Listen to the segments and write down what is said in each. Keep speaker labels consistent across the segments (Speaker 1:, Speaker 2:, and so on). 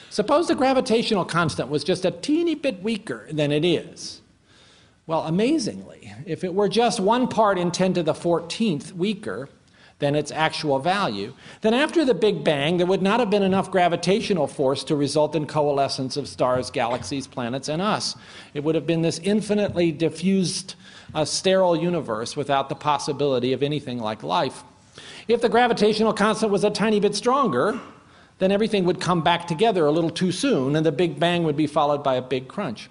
Speaker 1: Suppose the gravitational constant was just a teeny bit weaker than it is. Well, amazingly, if it were just 1 part in 10 to the 14th weaker than its actual value, then after the Big Bang, there would not have been enough gravitational force to result in coalescence of stars, galaxies, planets, and us. It would have been this infinitely diffused, sterile universe without the possibility of anything like life. If the gravitational constant was a tiny bit stronger, then everything would come back together a little too soon, and the Big Bang would be followed by a big crunch.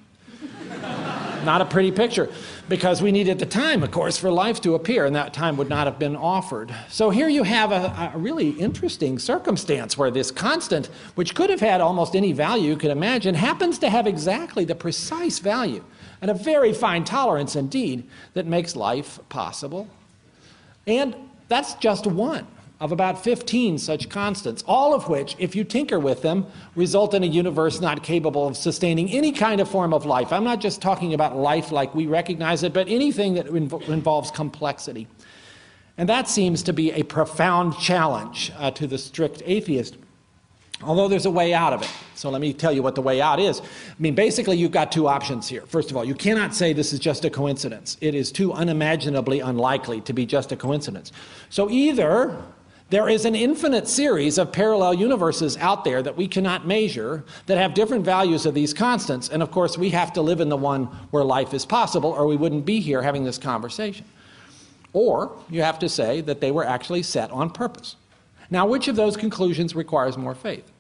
Speaker 1: Not a pretty picture, because we needed the time, of course, for life to appear, and that time would not have been offered. So here you have a really interesting circumstance where this constant, which could have had almost any value you could imagine, happens to have exactly the precise value, and a very fine tolerance indeed, that makes life possible. And that's just one of about 15 such constants, all of which, if you tinker with them, result in a universe not capable of sustaining any kind of form of life. I'm not just talking about life like we recognize it, but anything that involves complexity. And that seems to be a profound challenge to the strict atheist, although there's a way out of it. So let me tell you what the way out is. I mean, basically, you've got 2 options here. First of all, you cannot say this is just a coincidence. It is too unimaginably unlikely to be just a coincidence. So either there is an infinite series of parallel universes out there that we cannot measure that have different values of these constants, and of course we have to live in the one where life is possible, or we wouldn't be here having this conversation. Or you have to say that they were actually set on purpose. Now, which of those conclusions requires more faith?